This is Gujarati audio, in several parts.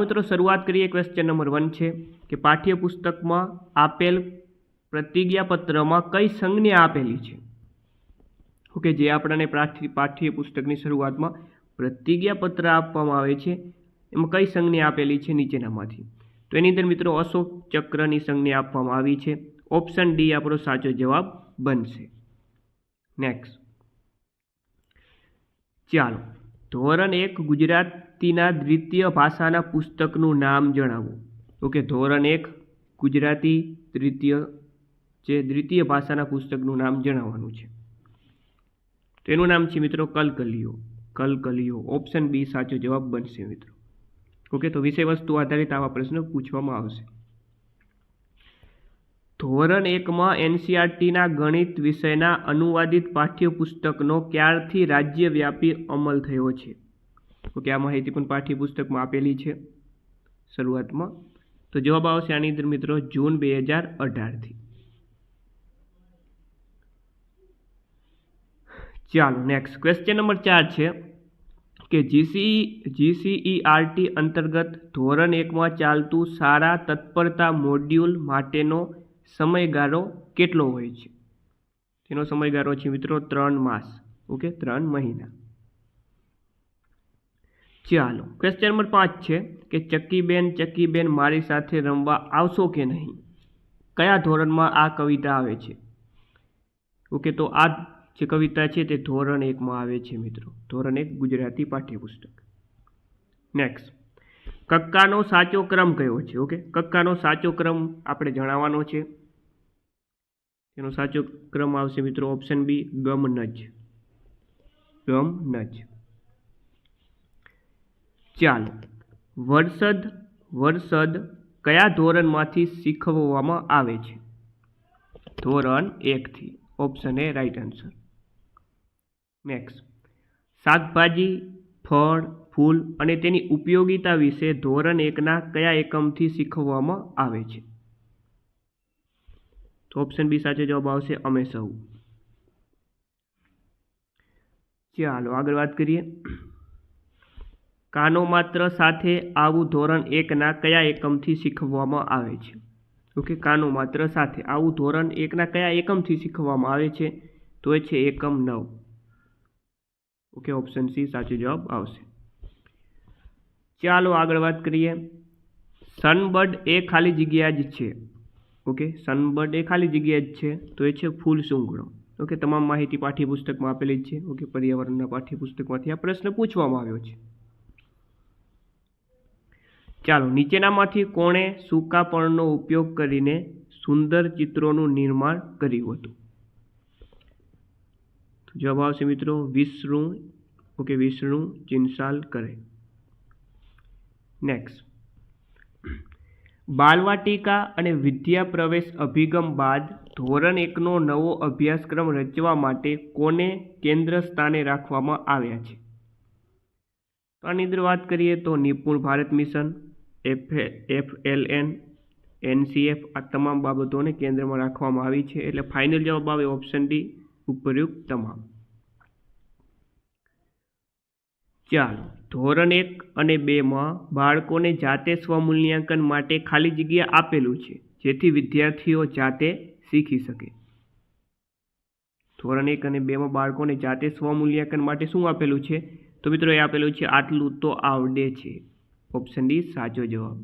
મિત્રો શરૂઆત કરીએ। ક્વેશ્ચन નંબર 1 છે કે પાઠ્યપુસ્તકમાં આપેલ પ્રતિજ્ઞાપત્રમાં કઈ સંજ્ઞા આપેલી છે? ઓકે, જે આપણને પાઠ્યપુસ્તકની શરૂઆતમાં પ્રતિજ્ઞાપત્ર આપવામાં આવે છે એમાં કઈ સંજ્ઞા આપેલી છે નીચેનામાંથી? તો એની અંદર મિત્રો અશોક ચક્રની સંજ્ઞા આપવામાં આવી છે। ઓપ્શન ડી આપણો સાચો જવાબ બનશે। નેક્સ્ટ, ચાલો ધોરણ 1 ગુજરાતીના દ્વિતીય ભાષાના પુસ્તકનું નામ જણાવો। ઓકે, ધોરણ 1 ગુજરાતી દ્વિતીય ભાષાના પુસ્તકનું નામ જણાવવાનું છે। તો એનું નામ છે મિત્રો કલકલિયો। ઓપ્શન બી સાચો જવાબ બનશે મિત્રો। ઓકે, તો વિષય વસ્તુ આધારિત આવા પ્રશ્ન પૂછવામાં આવશે। ધોરણ 1માં એનસીઈઆરટીના ગણિત વિષયના અનુવાદિત પાઠ્યપુસ્તકનો ક્યારથી રાજ્યવ્યાપી અમલ થયો છે? ઓકે, આ માહિતી પણ પાઠ્યપુસ્તકમાં આપેલી છે શરૂઆતમાં। તો જવાબ આવશે આની અંદર મિત્રો જૂન 2018થી। ચાલો નેક્સ્ટ, ક્વેશ્ચન નંબર 4 છે કે જીસીઈઆરટી અંતર્ગત ધોરણ 1માં ચાલતું શાળા તત્પરતા મોડ્યુલ માટેનો સમયગાળો કેટલો હોય છે? તેનો સમયગાળો છે મિત્રો 3 માસ। ઓકે, 3 મહિના। ચાલો ક્વેશ્ચન નંબર 5 છે કે ચક્કીબેન મારી સાથે રમવા આવશો કે નહીં? કયા ધોરણમાં આ કવિતા આવે છે? ઓકે, તો આ જે કવિતા છે તે ધોરણ 1માં આવે છે મિત્રો, ધોરણ 1 ગુજરાતી પાઠ્યપુસ્તક। નેક્સ્ટ, કક્કાનો સાચો ક્રમ કયો છે? ઓકે, કક્કાનો સાચો ક્રમ આપણે જણાવવાનો છે। તેનો સાચો ક્રમ આવશે મિત્રો ઓપ્શન બી ગમનજ। ચાલો, વર્ષદ કયા ધોરણમાંથી શીખવવામાં આવે છે? ધોરણ 1થી। Option A right answer. Next, શાકભાજી, ફળ, ફૂલ અને તેની ઉપયોગિતા વિશે ધોરણ 1ના કયા એકમથી શીખવવામાં આવે છે? તો ઓપ્શન બી સાચો જવાબ આવશે અમે સૌ। ચાલો આગળ વાત કરીએ। કાનો માત્ર સાથે આવું ધોરણ 1ના કયા એકમથી શીખવવામાં આવે છે? ઓકે, કાનો માત્ર સાથે આવું ધોરણ 1ના કયા એકમથી શીખવવામાં આવે છે? તો એ છે એકમ 9। ઓકે, ઓપ્શન સી સાચો જવાબ આવશે। ચાલો આગળ વાત કરીએ। સનબર્ડ એ ખાલી જગ્યા જ છે। ઓકે, સનબર્ડ એ ખાલી જગ્યા જ છે તો એ છે ફૂલ સૂંઘડો। ઓકે, તમામ માહિતી પાઠ્યપુસ્તકમાં આપેલી જ છે। ઓકે, પર્યાવરણના પાઠ્યપુસ્તકમાંથી આ પ્રશ્ન પૂછવામાં આવ્યો છે। ચાલો, નીચેનામાંથી કોણે સૂકાપણનો ઉપયોગ કરીને સુંદર ચિત્રોનું નિર્માણ કર્યું હતું? તો જવાબ આવશે મિત્રો વિષ્ણુ ચિંસાલકરે। નેક્સ્ટ, બાલવાટિકા અને વિદ્યા પ્રવેશ અભિગમ બાદ ધોરણ 1નો નવો અભ્યાસક્રમ રચવા માટે કોને કેન્દ્ર સ્થાને રાખવામાં આવ્યા છે? તો આની અંદર વાત કરીએ તો નિપુણ ભારત મિશન, FLN, NCF આ તમામ બાબતોને કેન્દ્રમાં રાખવામાં આવી છે। એટલે ફાઇનલ જવાબ આવે ઓપ્શન ડી ઉપયુક્ત તમામ। ચાલો, ધોરણ 1 અને 2માં બાળકોને જાતે સ્વમૂલ્યાંકન માટે ખાલી જગ્યા આપેલું છે જેથી વિદ્યાર્થીઓ જાતે શીખી શકે। ધોરણ 1 અને 2માં બાળકોને જાતે સ્વમૂલ્યાંકન માટે શું આપેલું છે? તો મિત્રો એ આપેલું છે આટલું તો આવડે છે। ઓપ્શન ડી સાચો જવાબ।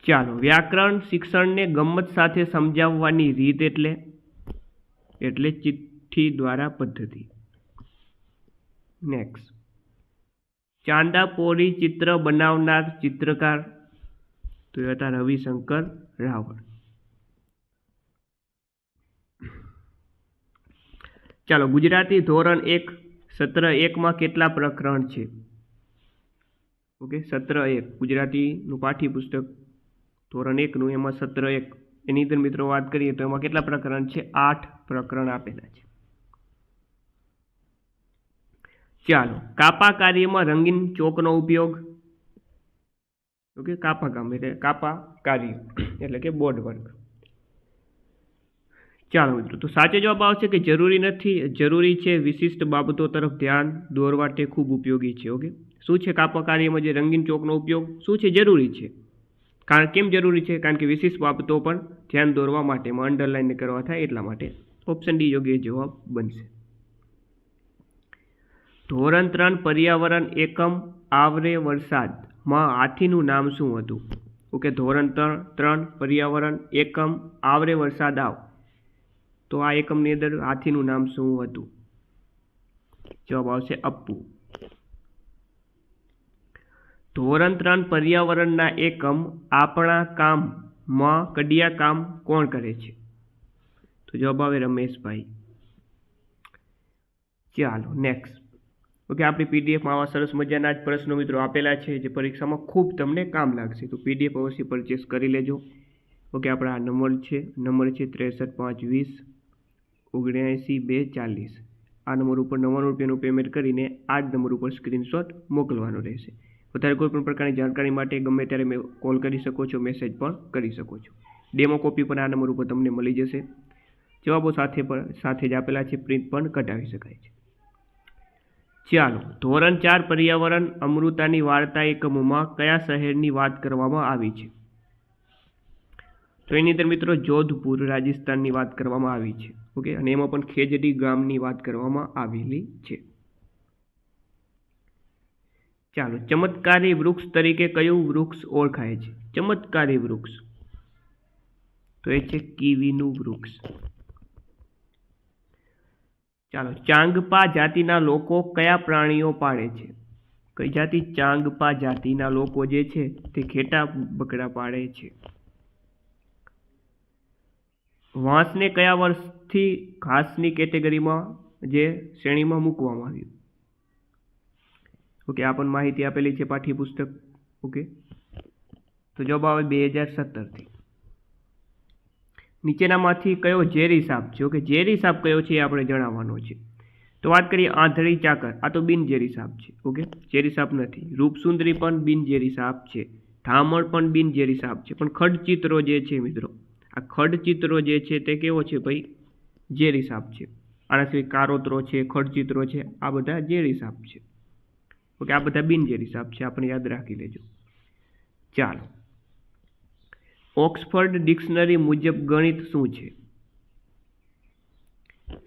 ચાલો, વ્યાકરણ શિક્ષણને ગમ્મત સાથે સમજાવવાની રીત એટલે ચિઠ્ઠી દ્વારા પદ્ધતિ। નેક્સ્ટ, ચાંદાપોળી ચિત્ર બનાવનાર ચિત્રકાર તો એ હતા રવિશંકર રાવળ। ચાલો, ગુજરાતી ધોરણ 1 સત્ર 1માં કેટલા પ્રકરણ છે? ઓકે, સત્ર 1 ગુજરાતીનું પાઠ્યપુસ્તક ધોરણ 1નું એમાં સત્ર 1 એની અંદર મિત્રો વાત કરીએ તો એમાં કેટલા પ્રકરણ છે? 8 પ્રકરણ આપેલા છે। ચાલો, કાપા કાર્યમાં રંગીન ચોકનો ઉપયોગ। ઓકે, કાપા કાર્ય એટલે કે બોર્ડ વર્ક। ચાલો મિત્રો, તો સાચો જવાબ આવશે કે જરૂરી નથી, જરૂરી છે, વિશિષ્ટ બાબતો તરફ ધ્યાન દોરવા તે ખૂબ ઉપયોગી છે। ઓકે, શું છે કાપા કાર્યમાં જે રંગીન ચોકનો ઉપયોગ શું છે જરૂરી છે? કારણ કેમ જરૂરી છે? કારણ કે વિશેષ બાબતો પર ધ્યાન દોરવા માટેમાં અંડરલાઇન કરવા થાય એટલા માટે. ઓપ્શન ડી યોગ્ય જવાબ બનશે. ધોરણ 3 પર્યાવરણ એકમ આવરે વરસાદમાં હાથીનું નામ શું હતું? ઓકે, ધોરણ 3 પર્યાવરણ એકમ આવરે વરસાદ આવ, તો આ એકમની અંદર હાથીનું નામ શું હતું? જવાબ આવશે અપ્પુ. ધોરણ 3 પર્યાવરણના એકમ આપણા કામમાં કડિયા કામ કોણ કરે છે? તો જવાબ આવે રમેશભાઈ. ચાલો નેક્સ્ટ. ઓકે, આપણી પીડીએફમાં આવા સરસ મજાના જ પ્રશ્નો મિત્રો આપેલા છે જે પરીક્ષામાં ખૂબ તમને કામ લાગશે. તો પીડીએફ અવશ્ય પરચેસ કરી લેજો. ઓકે, આપણા આ નંબર છે 63 520 79 240. આ નંબર ઉપર 99 રૂપિયાનું પેમેન્ટ કરીને આ જ નંબર ઉપર સ્ક્રીનશોટ મોકલવાનો રહેશે. વધારે કોઈ પણ પ્રકારની જાણકારી માટે ગમે ત્યારે કોલ કરી શકો છો, મેસેજ પણ કરી શકો છો. ડેમો કોપી પણ આ નંબર ઉપર તમને મળી જશે. જવાબો સાથે જ આપેલા છે, પ્રિન્ટ પણ કઢાવી શકાય છે. ચાલો, ધોરણ 4 પર્યાવરણ અમૃતાની વાર્તા એકમમાં કયા શહેરની વાત કરવામાં આવી છે? તો એની અંદર મિત્રો જોધપુર રાજસ્થાનની વાત કરવામાં આવી છે. ઓકે, અને એમાં પણ ખેજડી ગામની વાત કરવામાં આવેલી છે. ચાલો, ચમત્કારી વૃક્ષ તરીકે કયું વૃક્ષ ઓળખાય છે? ચમત્કારી વૃક્ષ તો એ છે કીવીનું વૃક્ષ. ચાલો, ચાંગપા જાતિના લોકો કયા પ્રાણીઓ પાળે છે? કઈ જાતિ? ચાંગપા જાતિના લોકો જે છે તે ઘેટા બકરા પાળે છે. વાંસને કયા વર્ષથી ઘાસની કેટેગરીમાં જે શ્રેણીમાં મૂકવામાં આવ્યું? ઓકે, આ પણ માહિતી આપેલી છે પાઠ્યપુસ્તક. ઓકે, તો જવાબ આવે 2017થી. નીચેનામાંથી કયો ઝેરી સાપ છે? ઓકે, ઝેરી સાપ કયો છે એ આપણે જણાવવાનો છે. તો વાત કરીએ આંધળી ચાકર, આ તો બિનઝેરી સાપ છે. ઓકે, ઝેરી સાપ નથી. રૂપસુંદરી પણ બિનઝેરી સાપ છે. ધામણ પણ બિનઝેરી સાપ છે. પણ ખડચિત્રો જે છે મિત્રો, આ ખડચિત્રો જે છે તે કેવો છે ભાઈ? ઝેરી સાપ છે. આના સિવાય કારોતરો છે, ખડચિત્રો છે, આ બધા ઝેરી સાપ છે. ઓકે, આ બધા બિનઝેરી સાપ છે, આપણે યાદ રાખી લેજો. ચાલો, ઓક્સફર્ડ ડિક્શનરી મુજબ ગણિત શું છે?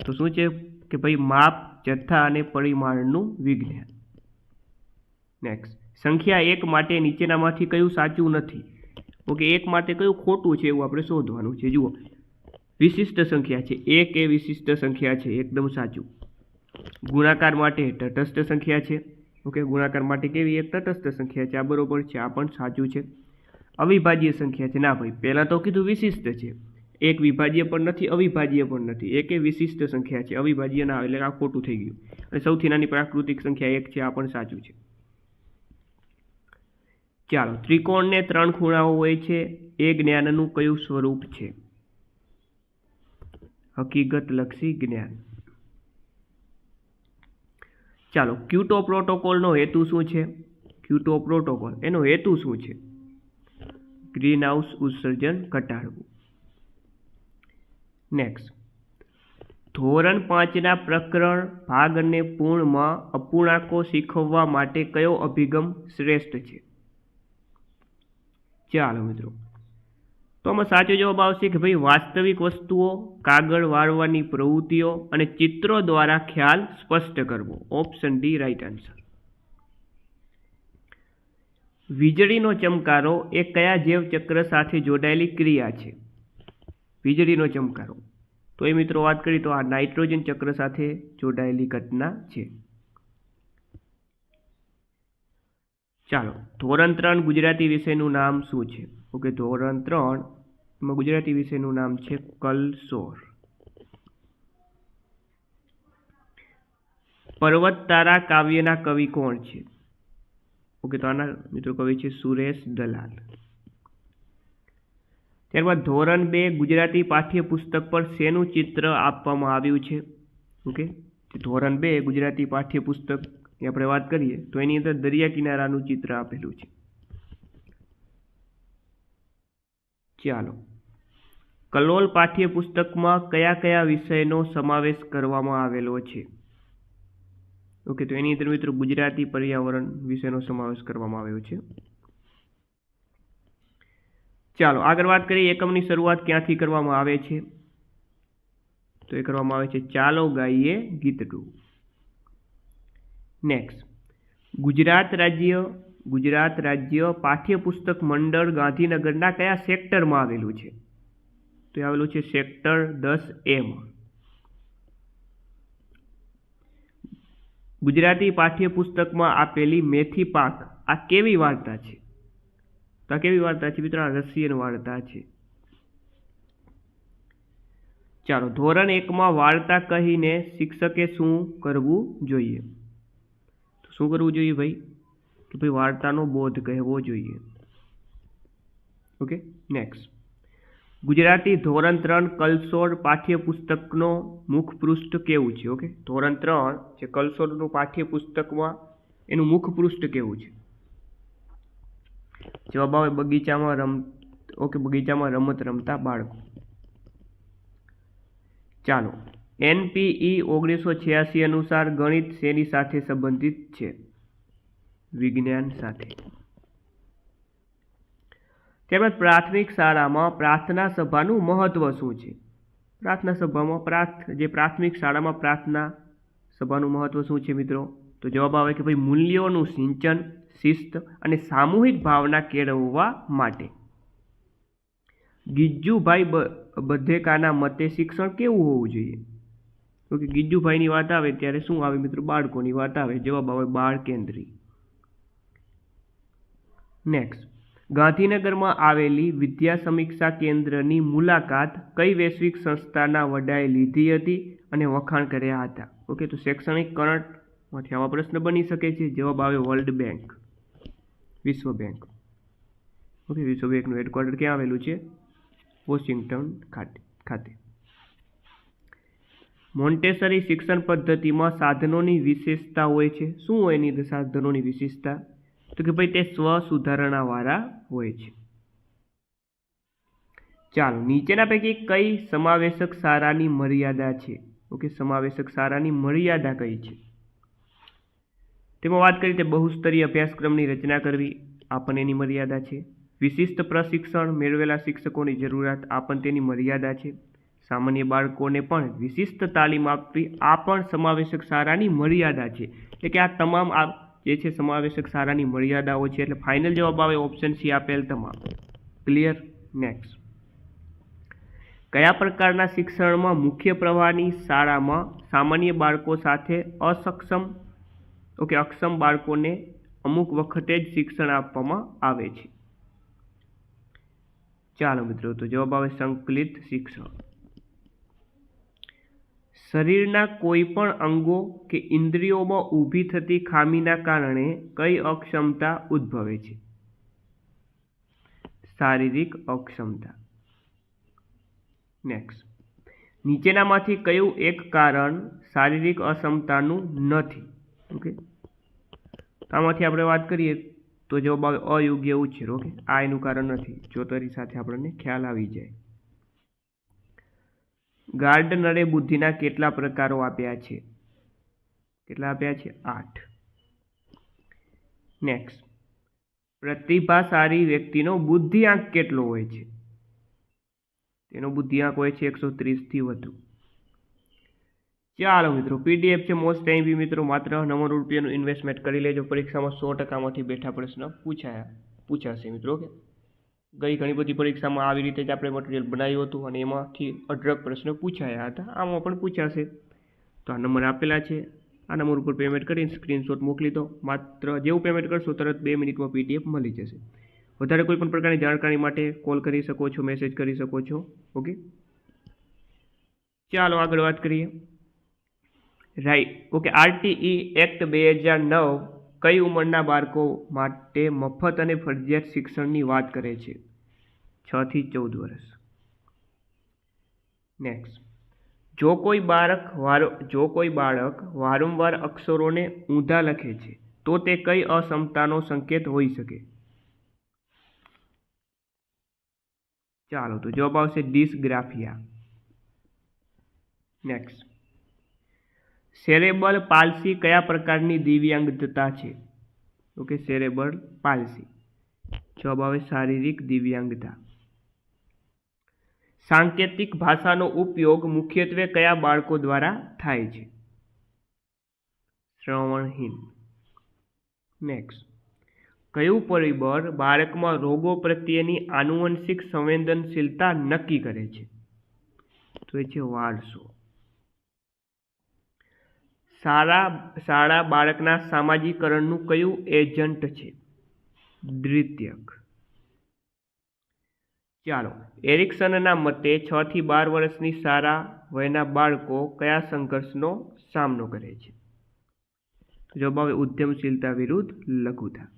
તો શું છે કે ભાઈ માપ, જથ્થા અને પરિમાણનું વિજ્ઞાન. નેક્સ્ટ, સંખ્યા 1 માટે નીચેનામાંથી કયું સાચું નથી? ઓકે, 1 માટે કયું ખોટું છે એવું આપણે શોધવાનું છે. જુઓ, વિશિષ્ટ સંખ્યા છે, 1 એ વિશિષ્ટ સંખ્યા છે, એકદમ સાચું. ગુણાકાર માટે તટસ્થ સંખ્યા છે. ઓકે, ગુણાકાર માટે કેવી? એક તટસ્થ સંખ્યા છે, આ બરોબર છે, આ પણ સાચું છે. અવિભાજ્ય સંખ્યા છે, ના ભાઈ, પહેલાં તો કીધું વિશિષ્ટ છે. એક વિભાજ્ય પણ નથી, અવિભાજ્ય પણ નથી, એક એ વિશિષ્ટ સંખ્યા છે, અવિભાજ્ય ના, એટલે આ ખોટું થઈ ગયું. અને સૌથી નાની પ્રાકૃતિક સંખ્યા 1 છે, આ પણ સાચું છે. ચાલો, ત્રિકોણને 3 ખૂણાઓ હોય છે એ જ્ઞાનનું કયું સ્વરૂપ છે? હકીકતલક્ષી જ્ઞાન. ચાલો, ક્યોટો પ્રોટોકોલનો હેતુ શું છે? ક્યોટો પ્રોટોકોલ એનો હેતુ શું છે? ગ્રીન હાઉસ ઉત્સર્જન ઘટાડવું. નેક્સ્ટ, ધોરણ 5ના પ્રકરણ ભાગ અને પૂર્ણમાં અપૂર્ણાંકો શીખવવા માટે કયો અભિગમ શ્રેષ્ઠ છે? ચાલો મિત્રો, તો આમાં સાચો જવાબ આવશે કે ભાઈ વાસ્તવિક વસ્તુઓ, કાગળ વાળવાની પ્રવૃત્તિઓ અને ચિત્રો દ્વારા ખ્યાલ સ્પષ્ટ કરવો. Option D right answer. વીજળીનો ચમકારો એ કયા જૈવચક્ર સાથે જોડાયેલી ક્રિયા છે? વીજળીનો ચમકારો તો એ મિત્રો વાત કરીએ તો આ નાઇટ્રોજન ચક્ર સાથે જોડાયેલી ઘટના છે. ચાલો, ધોરણ 3 ગુજરાતી વિષયનું નામ શું છે? ઓકે, ધોરણ 3 માં ગુજરાતી વિષયનું નામ છે કલસોર. પર્વત તારા કાવ્યના કવિ કોણ છે? ઓકે, તો આના મિત્રો કવિ છે સુરેશ દલાલ. ત્યારબાદ ધોરણ 2 ગુજરાતી પાઠ્યપુસ્તક પર શેનું ચિત્ર આપવામાં આવ્યું છે? ઓકે, ધોરણ 2 ગુજરાતી પાઠ્યપુસ્તક આપણે વાત કરીએ તો એની અંદર દરિયા કિનારાનું ચિત્ર આપેલું છે. ચાલો, કલોલ પાઠ્યપુસ્તકમાં કયા કયા વિષયનો સમાવેશ કરવામાં આવેલો છે? ઓકે, તો એની અંદર મિત્રો ગુજરાતી પર્યાવરણ વિશેનો સમાવેશ કરવામાં આવ્યો છે. ચાલો આગળ વાત કરીએ. એકમની શરૂઆત ક્યાંથી કરવામાં આવે છે? તો એ કરવામાં આવે છે ચાલો ગાઈએ ગીતડું. નેક્સ્ટ, ગુજરાત રાજ્ય પાઠ્યપુસ્તક મંડળ ગાંધીનગરના કયા સેક્ટરમાં આવેલું છે? તો એ આવેલું છે સેક્ટર 10A. ગુજરાતી પાઠ્યપુસ્તકમાં આપેલી મેથી પાક આ કેવી વાર્તા છે? તો આ કેવી વાર્તા છે મિત્રો? આ રશિયન વાર્તા છે. ચાલો, ધોરણ 1માં વાર્તા કહીને શિક્ષકે શું કરવું જોઈએ? તો શું કરવું જોઈએ ભાઈ? તો ભાઈ વાર્તાનો બોધ કહેવો જોઈએ. ઓકે, નેક્સ્ટ, ગુજરાતી ધોરણ 3 કલસોડ પાઠ્યપુસ્તકનો મુખપૃષ્ઠ કેવું છે? ઓકે, ધોરણ 3 જે કલસોડનું પાઠ્યપુસ્તકમાં એનું મુખપૃષ્ઠ કેવું છે? જવાબ આવે બગીચામાં રમત રમતા બાળકો. ચાલો, NPE 1986 અનુસાર ગણિત શેની સાથે સંબંધિત છે? વિજ્ઞાન સાથે. ત્યારબાદ પ્રાથમિક શાળામાં પ્રાર્થના સભાનું મહત્વ શું છે? પ્રાથમિક શાળામાં પ્રાર્થના સભાનું મહત્વ શું છે મિત્રો? તો જવાબ આવે કે ભાઈ મૂલ્યોનું સિંચન, શિસ્ત અને સામૂહિક ભાવના કેળવવા માટે. ગિજ્જુભાઈ બધેકાના મતે શિક્ષણ કેવું હોવું જોઈએ? ઓકે, ગિજ્જુભાઈની વાત આવે ત્યારે શું આવે મિત્રો? બાળકોની વાત આવે. જવાબ આવે બાળ કેન્દ્રી. નેક્સ્ટ, ગાંધીનગરમાં આવેલી વિદ્યા સમીક્ષા કેન્દ્રની મુલાકાત કઈ વૈશ્વિક સંસ્થાના વડાએ લીધી હતી અને વખાણ કર્યા હતા? ઓકે, તો શૈક્ષણિક કરંટમાંથી આવા પ્રશ્ન બની શકે છે. જવાબ આવે વર્લ્ડ બેંક, વિશ્વ બેંક. ઓકે, વિશ્વ બેંકનું હેડક્વાર્ટર ક્યાં આવેલું છે? વોશિંગ્ટન ખાતે. મોન્ટેસરી શિક્ષણ પદ્ધતિમાં સાધનોની વિશેષતા હોય છે. શું હોય એની સાધનોની વિશેષતા? તો કે ભાઈ તે સ્વ સુધારણાવાળા હોય છે. ચાલો, નીચેના પૈકી કઈ સમાવેશક શાળાની મર્યાદા છે? ઓકે, સમાવેશક શાળાની મર્યાદા કઈ છે? તેમાં વાત કરીએ તો બહુસ્તરીય અભ્યાસક્રમની રચના કરવી આ પણ એની મર્યાદા છે. વિશિષ્ટ પ્રશિક્ષણ મેળવેલા શિક્ષકોની જરૂરિયાત આ પણ તેની મર્યાદા છે. સામાન્ય બાળકોને પણ વિશિષ્ટ તાલીમ આપવી આ પણ સમાવેશક શાળાની મર્યાદા છે. એટલે કે આ તમામ જે છે સમાવેશક શાળાની મર્યાદાઓ છે. એટલે ફાઇનલ જવાબ આવે ઓપ્શન સી આપેલ તમામ. ક્લિયર? નેક્સ્ટ, કયા પ્રકારના શિક્ષણમાં મુખ્ય પ્રવાહની શાળામાં સામાન્ય બાળકો સાથે અક્ષમ બાળકોને અમુક વખતે જ શિક્ષણ આપવામાં આવે છે? ચાલો મિત્રો, તો જવાબ આવે સંકલિત શિક્ષણ. શરીરના કોઈ પણ અંગો કે ઇન્દ્રિયોમાં ઊભી થતી ખામીના કારણે કઈ અક્ષમતા ઉદ્ભવે છે? શારીરિક અક્ષમતા. નેક્સ્ટ, નીચેનામાંથી કયું એક કારણ શારીરિક અક્ષમતાનું નથી? ઓકે, આમાંથી આપણે વાત કરીએ તો જવાબ આવે અયોગ્ય ઉછેર. ઓકે, આ એનું કારણ નથી. ચોતરી સાથે આપણને ખ્યાલ આવી જાય. ગાર્ડનરે બુદ્ધિના કેટલા પ્રકારો આપ્યા છે? કેટલા આપ્યા છે? 8. નેક્સ્ટ, પ્રતિભાશાળી વ્યક્તિનો બુદ્ધિઆંક કેટલો હોય છે? તેનો બુદ્ધિઆંક હોય છે 130 થી વધુ. ચાલો મિત્રો, PDF છે મોસ્ટ ટાઈમ મિત્રો માત્ર 9 રૂપિયાનું ઇન્વેસ્ટમેન્ટ કરી લેજો. પરીક્ષામાં 100%માંથી બેઠા પ્રશ્ન પૂછાશે મિત્રો. ઓકે, ગઈ ઘણી બધી પરીક્ષામાં આવી રીતે જ આપણે મટીરિયલ બનાવ્યું હતું અને એમાંથી અઢળક પ્રશ્નો પૂછાયા હતા. આમાં પણ પૂછાશે. તો આ નંબર આપેલા છે, આ નંબર ઉપર પેમેન્ટ કરીને સ્ક્રીનશોટ મોકલી દો. માત્ર જેવું પેમેન્ટ કરશો તરત 2 મિનિટમાં PDF મળી જશે. વધારે કોઈ પણ પ્રકારની જાણકારી માટે કોલ કરી શકો છો, મેસેજ કરી શકો છો. ઓકે, ચાલો આગળ વાત કરીએ. રાઈટ. ઓકે, RTE એક્ટ 2009 કઈ ઉંમરના બાળકો માટે મફત અને ફરજિયાત શિક્ષણની વાત કરે છે? 6 થી 14 વર્ષ. નેક્સ્ટ, જો કોઈ બાળક વારંવાર અક્ષરોને ઊંધા લખે છે તો તે કઈ અક્ષમતાનો સંકેત હોઈ શકે? ચાલો, તો જવાબ આવશે ડિસ્ગ્રાફિયા. નેક્સ્ટ, સેરેબલ પાલ્સી કયા પ્રકારની દિવ્યાંગતા છે? Okay, cerebral palsy. જવાબ આવે શારીરિક દિવ્યાંગતા. સાંકેતિક ભાષાનો ઉપયોગ મુખ્યત્વે કયા બાળકો દ્વારા થાય છે? શ્રવણહીન. નેક્સ્ટ, કયું પરિબળ બાળકમાં રોગો પ્રત્યેની આનુવંશિક સંવેદનશીલતા નક્કી કરે છે? તો એ છે વારસો. શાળા બાળકના સામાજિકરણનું કયું એજન્ટ છે? દ્વિતીયક. ચાલો, એરિક્સનના મતે 6 થી 12 વર્ષની શાળા વયના બાળકો કયા સંઘર્ષનો સામનો કરે છે? જવાબ આવે ઉદ્યમશીલતા વિરુદ્ધ લઘુતા.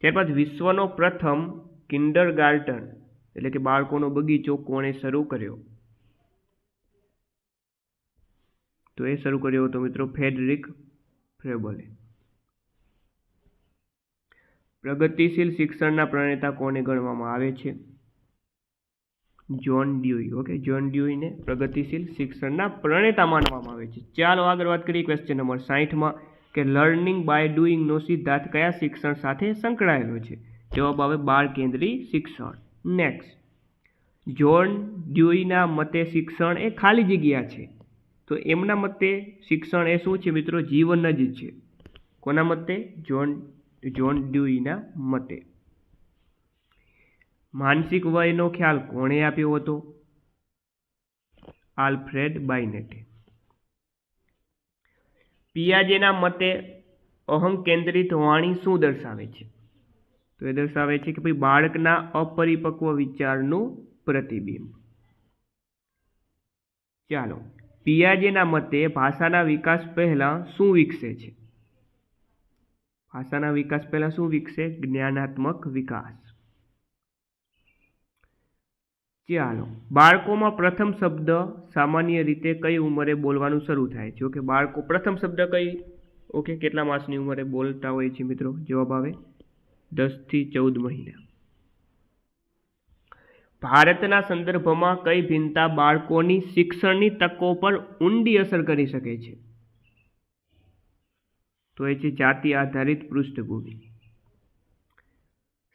ત્યારબાદ વિશ્વનો પ્રથમ કિન્ડરગાર્ટન એટલે કે બાળકોનો બગીચો કોણે શરૂ કર્યો? તો એ શરૂ કર્યો હતો મિત્રો ફ્રેડરિક ફ્રેબલે. પ્રગતિશીલ શિક્ષણના પ્રણેતા કોને ગણવામાં આવે છે? જ્હોન ડ્યુઈ. ઓકે, જ્હોન ડ્યુઈને પ્રગતિશીલ શિક્ષણના પ્રણેતા માનવામાં આવે છે. ચાલો આગળ વાત કરીએ ક્વેશ્ચન નંબર 60માં કે લર્નિંગ બાય ડુઈંગનો સિદ્ધાંત કયા શિક્ષણ સાથે સંકળાયેલો છે? જવાબ આવે બાળ કેન્દ્રી શિક્ષણ. નેક્સ્ટ, જ્હોન ડ્યુઈના મતે શિક્ષણ એ ખાલી જગ્યા છે. તો એમના મતે શિક્ષણ એ શું છે મિત્રો? જીવન જ છે. કોના મતે? જ્હોન ડ્યુઈના મતે. માનસિક વયનો ખ્યાલ કોણે આપ્યો હતો? આલ્ફ્રેડ બાઇનેટે. પિયાજેના મતે અહંકેન્દ્રિત વાણી શું દર્શાવે છે? તો એ દર્શાવે છે કે ભાઈ બાળકના અપરિપક્વ વિચારનું પ્રતિબિંબ. ચાલો, પિયાજેના મતે ભાષાના વિકાસ પહેલા શું વિકસે છે? ભાષાના વિકાસ પહેલા શું વિકસે? જ્ઞાનાત્મક વિકાસ. ચાલો, બાળકોમાં પ્રથમ શબ્દ સામાન્ય રીતે કઈ ઉંમરે બોલવાનું શરૂ થાય છે? ઓકે, બાળકો પ્રથમ શબ્દ કઈ કેટલા માસની ઉંમરે બોલતા હોય છે મિત્રો? જવાબ આવે 10 થી 14 મહિના. ભારતના સંદર્ભમાં કઈ ભિન્નતા બાળકોની શિક્ષણની તકો પર ઊંડી અસર કરી શકે છે? તો એ છે જાતિ આધારિત પૃષ્ઠભૂમિ.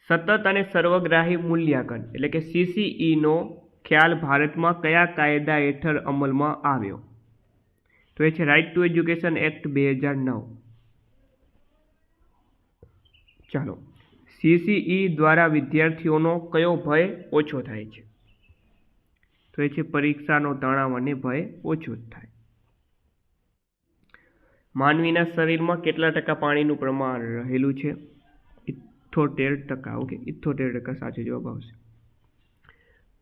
સતત અને સર્વગ્રાહી મૂલ્યાંકન એટલે કે CCEનો ખ્યાલ ભારતમાં કયા કાયદા હેઠળ અમલમાં આવ્યો? તો એ છે રાઇટ ટુ એજ્યુકેશન એક્ટ 2009. ચાલો, CCE દ્વારા વિદ્યાર્થીઓનો કયો ભય ઓછો થાય છે? તો એ છે પરીક્ષાનો તણાવ અને ભય ઓછો થાય. માનવીના શરીરમાં કેટલા ટકા પાણીનું પ્રમાણ રહેલું છે? 78%. ઓકે, 78% સાચો જવાબ આવશે.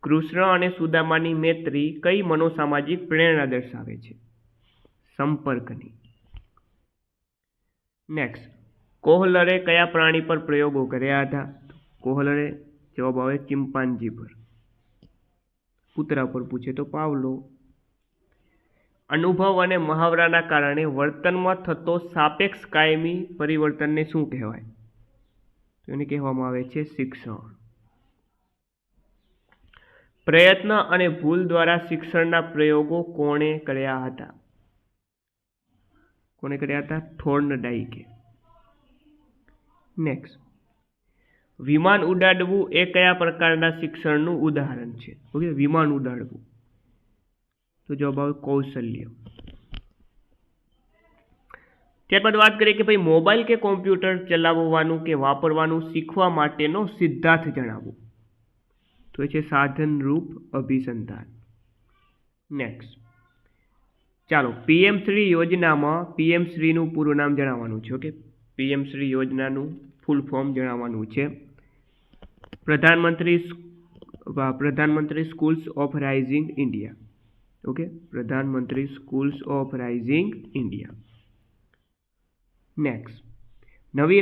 કૃષ્ણ અને સુદામાની મૈત્રી કઈ મનોસામાજિક પ્રેરણા દર્શાવે છે? સંપર્કની. નેક્સ્ટ, કોહલરે કયા પ્રાણી પર પ્રયોગો કર્યા હતા? કોહલરે જવાબ આવે ચિમ્પાન્જી પર. કૂતરા પર પૂછે તો પાવલો. અનુભવ અને મહાવરાના કારણે વર્તનમાં થતો સાપેક્ષ કાયમી પરિવર્તનને શું કહેવાય? તો એને કહેવામાં આવે છે શિક્ષણ. પ્રયત્ન અને ભૂલ દ્વારા શિક્ષણના પ્રયોગો કોણે કર્યા હતા? થોર્નડાઇકે. નેક્સ્ટ, વિમાન ઉડાડવું એ કયા પ્રકારના શિક્ષણનું ઉદાહરણ છે? ઓકે, વિમાન ઉડાડવું. તો જવાબ આવે કૌશલ્ય. ત્યારબાદ વાત કરીએ કે ભાઈ મોબાઈલ કે કોમ્પ્યુટર ચલાવવાનું કે વાપરવાનું શીખવા માટેનો સિદ્ધાંત જણાવો. તો એ છે સાધનરૂપ અભિસંધાન. નેક્સ્ટ, ચાલો, PM-શ્રી યોજનામાં PM-શ્રીનું પૂરું નામ જણાવવાનું છે. ઓકે, PM-શ્રી યોજનાનું ફૂલ ફોર્મ જણાવવાનું છે. Pradhan Mantri schools of rising India. Okay, Pradhan Mantri schools of rising India. Next, નવી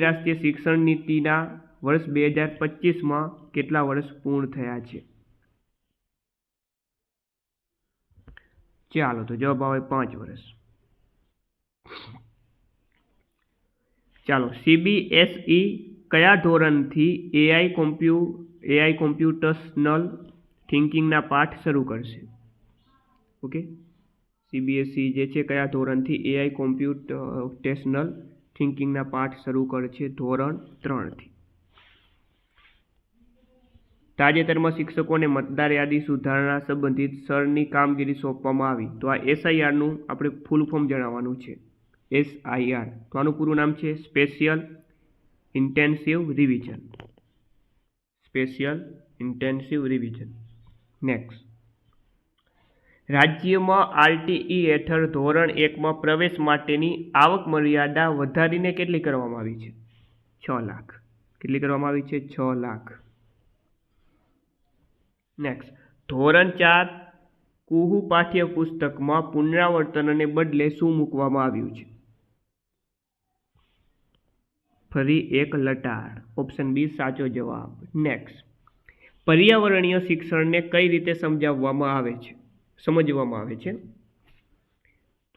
રાષ્ટ્રીય શિક્ષણ નીતિના વર્ષ 2025માં કેટલા વર્ષ પૂર્ણ થયા છે? ચાલો, તો જવાબ આવે 5 વર્ષ. ચાલો, CBSE કયા ધોરણથી AI કોમ્પ્યુટેશનલ થિંકિંગના પાઠ શરૂ કરશે? ઓકે, CBSE જે છે કયા ધોરણથી AI કોમ્પ્યુટેશનલ થિંકિંગના પાઠ શરૂ કરે છે? ધોરણ 3થી. તાજેતરમાં શિક્ષકોને મતદાર યાદી સુધારણા સંબંધિત સરની કામગીરી સોંપવામાં આવી. તો આ SIRનું આપણે ફૂલ ફોર્મ જણાવવાનું છે. SIR તો આનું પૂરું નામ છે special intensive revision. Special intensive revision. Next, રાજ્યમાં RTE હેઠળ ધોરણ 1માં પ્રવેશ માટેની આવક મર્યાદા વધારીને કેટલી કરવામાં આવી છે? 6 લાખ. કેટલી કરવામાં આવી છે? 6 લાખ. નેક્સ્ટ, ધોરણ 4 કુહુ પાઠ્યપુસ્તકમાં પુનરાવર્તનને બદલે શું મૂકવામાં આવ્યું છે? ફરી એક લટાર. ઓપ્શન બી સાચો જવાબ. નેક્સ્ટ, પર્યાવરણીય શિક્ષણને કઈ રીતે સમજવામાં આવે છે?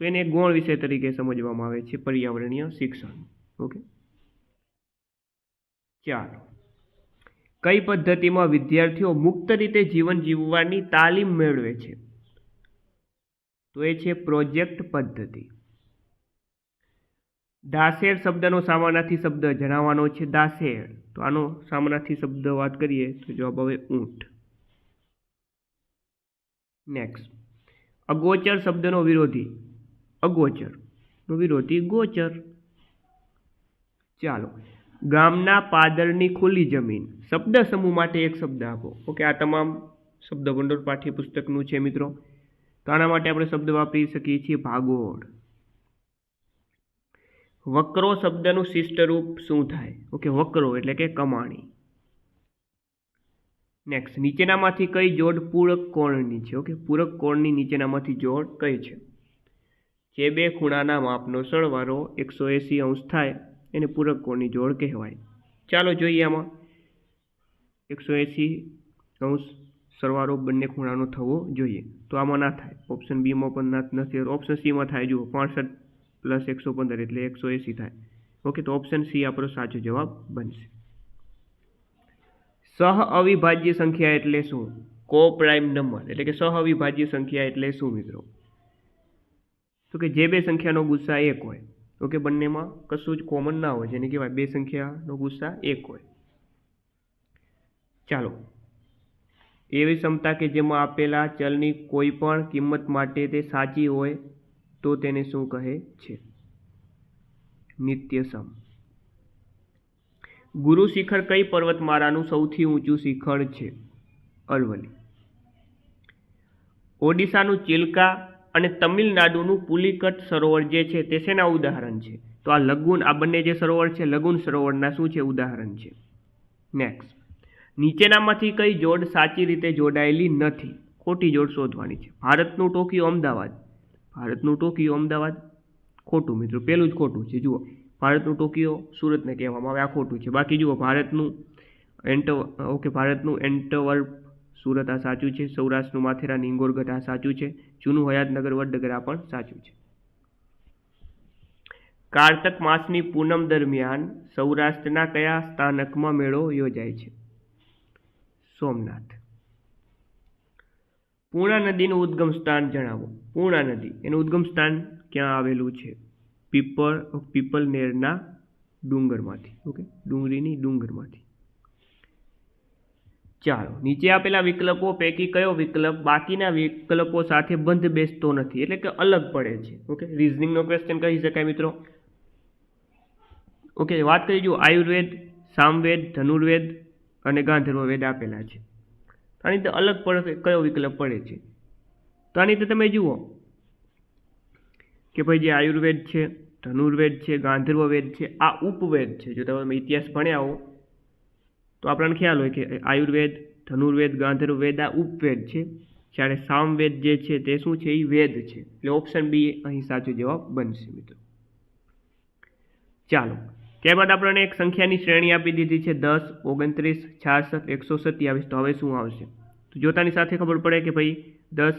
તો એને ગૌણ વિષય તરીકે સમજવામાં આવે છે પર્યાવરણીય શિક્ષણ. ઓકે, ચાલો. કઈ પદ્ધતિમાં વિદ્યાર્થીઓ મુક્ત રીતે જીવન જીવવાની તાલીમ મેળવે છે? તો એ છે પ્રોજેક્ટ પદ્ધતિ. દાસેર શબ્દનો સામાનાર્થી શબ્દ જણાવવાનો છે. દાસેર તો આનો સામાનાર્થી શબ્દ વાત કરીએ તો જવાબ આવે ઊંટ. નેક્સ્ટ, અગોચર શબ્દનો વિરોધી? અગોચર નો વિરોધી ગોચર. ચાલો, ગામના પાદરની ખુલ્લી જમીન શબ્દ સમૂહ માટે એક શબ્દ આપો. ઓકે, આ તમામ શબ્દ ભંડોળ પાઠ્યપુસ્તકનું છે મિત્રો. તો આના માટે આપણે શબ્દ વાપરી શકીએ છીએ ભાગોળ. વક્રો શબ્દનું શિષ્ટ રૂપ શું થાય? ઓકે, વક્રો એટલે કે કમાણી. નેક્સ્ટ, નીચેનામાંથી કઈ જોડ પૂરક કોણની છે? ઓકે, પૂરક કોણની નીચેનામાંથી જોડ કઈ છે? જે બે ખૂણાના માપનો સરવાળો 180 અંશ થાય એને પૂરક કોણની જોડ કહેવાય. ચાલો જોઈએ આમાં 180 અંશ સરવાળો બંને ખૂણાનો થવો જોઈએ. તો આમાં ના થાય. ઓપ્શન બીમાં પણ નથી. ઓપ્શન સીમાં થાય. જુઓ, 65 + 115 એટલે 180 થાય. ઓકે, તો ઓપ્શન સી આપણો સાચો જવાબ બનશે. સહ અવિભાજ્ય સંખ્યા એટલે શું? કોપ્રાઇમ નંબર એટલે કે સહ અવિભાજ્ય સંખ્યા એટલે શું મિત્રો? તો કે જે બે સંખ્યાનો ગુસ્સા 1 હોય. ઓકે, બંનેમાં કશું જ કોમન ના હોય, જેને કહેવાય બે સંખ્યાનો ગુસ્સા 1 હોય. ચાલો, એવી ક્ષમતા કે જેમાં આપેલા ચલની કોઈ પણ કિંમત માટે તે સાચી હોય તો તેને શું કહે છે? નિત્યસમ. ગુરુ શિખર કઈ પર્વતમાળાનું સૌથી ઊંચું શિખર છે? અરવલ્લી. ઓડિશાનું ચિલ્કા અને તમિલનાડુનું પુલિકટ સરોવર જે છે તે શેના ઉદાહરણ છે? તો આ લગુન, આ બંને જે સરોવર છે લગુન સરોવરના શું છે? ઉદાહરણ છે. નેક્સ્ટ, નીચેનામાંથી કઈ જોડ સાચી રીતે જોડાયેલી નથી? ખોટી જોડ શોધવાની છે. ભારતનું ટોકિયો અમદાવાદ. ભારતનું ટોકિયો અમદાવાદ ખોટું મિત્રો, પહેલું જ ખોટું છે. જુઓ, ભારતનું ટોકિયો સુરતને કહેવામાં આવે, આ ખોટું છે. બાકી જુઓ, ભારતનું એન્ટવર્પ સુરત આ સાચું છે. સૌરાષ્ટ્રનું માથેરાન ઇંગોરગઢ આ સાચું છે. જૂનું હયાતનગર વડનગર આ પણ સાચું છે. કારતક માસની પૂનમ દરમિયાન સૌરાષ્ટ્રના કયા સ્થાનકમાં મેળો યોજાય છે? સોમનાથ. પૂર્ણા નદીનું ઉદ્ગમ સ્થાન જણાવો. પૂર્ણા નદી એનું ઉદ્ગમ સ્થાન ક્યાં આવેલું છે? પીપલનેરના ડુંગરમાંથી. ઓકે, ડુંગરીની ડુંગરમાંથી. ચાલો, નીચે આપેલા વિકલ્પો પૈકી કયો વિકલ્પ બાકીના વિકલ્પો સાથે બંધ બેસતો નથી એટલે કે અલગ પડે છે? ઓકે, રીઝનિંગનો ક્વેશ્ચન કહી શકાય મિત્રો. ઓકે, વાત કરી જુઓ, આયુર્વેદ, સામવેદ, ધનુર્વેદ અને ગાંધર્વ વેદ આપેલા છે. આની તો અલગ પડે કયો વિકલ્પ પડે છે? તો આની તો તમે જુઓ કે ભાઈ જે આયુર્વેદ છે, ધનુર્વેદ છે, ગાંધર્વ વેદ છે, આ ઉપવેદ છે. જો તમે ઇતિહાસ ભણ્યા હો તો આપણને ખ્યાલ હોય કે આયુર્વેદ, ધનુર્વેદ, ગાંધર્વ વેદ આ ઉપવેદ છે. જ્યારે સામવેદ જે છે તે શું છે? એ વેદ છે. એટલે ઓપ્શન બી અહીં સાચો જવાબ બનશે મિત્રો. ચાલો, ત્યારબાદ આપણને એક સંખ્યાની શ્રેણી આપી દીધી છે 10, 29, 66, 127. તો હવે શું આવશે? તો જોતાની સાથે ખબર પડે કે ભાઈ 10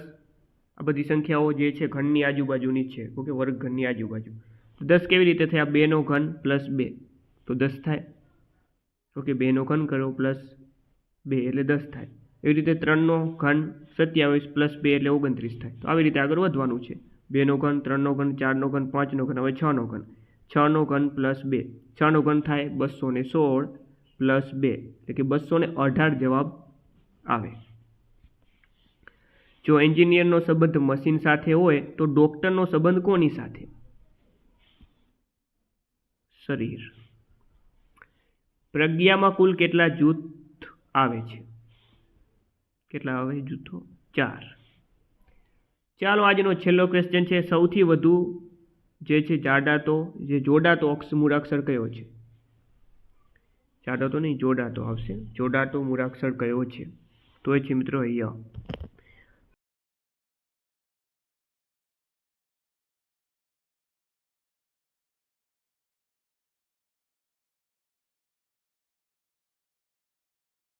આ બધી સંખ્યાઓ જે છે ઘનની આજુબાજુની છે. ઓકે, વર્ગ ઘનની આજુબાજુ. તો 10 કેવી રીતે થયા? 2 નો ઘન પ્લસ 2 તો 10 થાય. ઓકે, 2 નો ઘન કરો પ્લસ 2 એટલે 10 થાય. એવી રીતે 3 નો ઘન 27 પ્લસ 2 એટલે 29 થાય. તો આવી રીતે આગળ વધવાનું છે. 2નો ઘન, 3નો ઘન, 4નો ઘન, 5નો ઘન, હવે 6નો ઘન. 6નો ઘન પ્લસ 2, 6નો ઘન થાય 216 પ્લસ 2 એટલે કે 218 જવાબ આવે. જો એન્જિનિયરનો સંબંધ મશીન સાથે હોય તો ડૉક્ટરનો સંબંધ કોની સાથે? શરીર. પ્રજ્ઞામાં કુલ કેટલા જૂથ આવે છે? કેટલા આવે જૂથો? 4. ચાલો આજનો છેલ્લો ક્વેશ્ચન છે. સૌથી વધુ જે છે જોડાતો મૂળાક્ષર કયો છે? જાડાતો નહીં, જોડાતો આવશે. જોડાતો મૂળાક્ષર કયો છે? તો એ છે મિત્રો ય.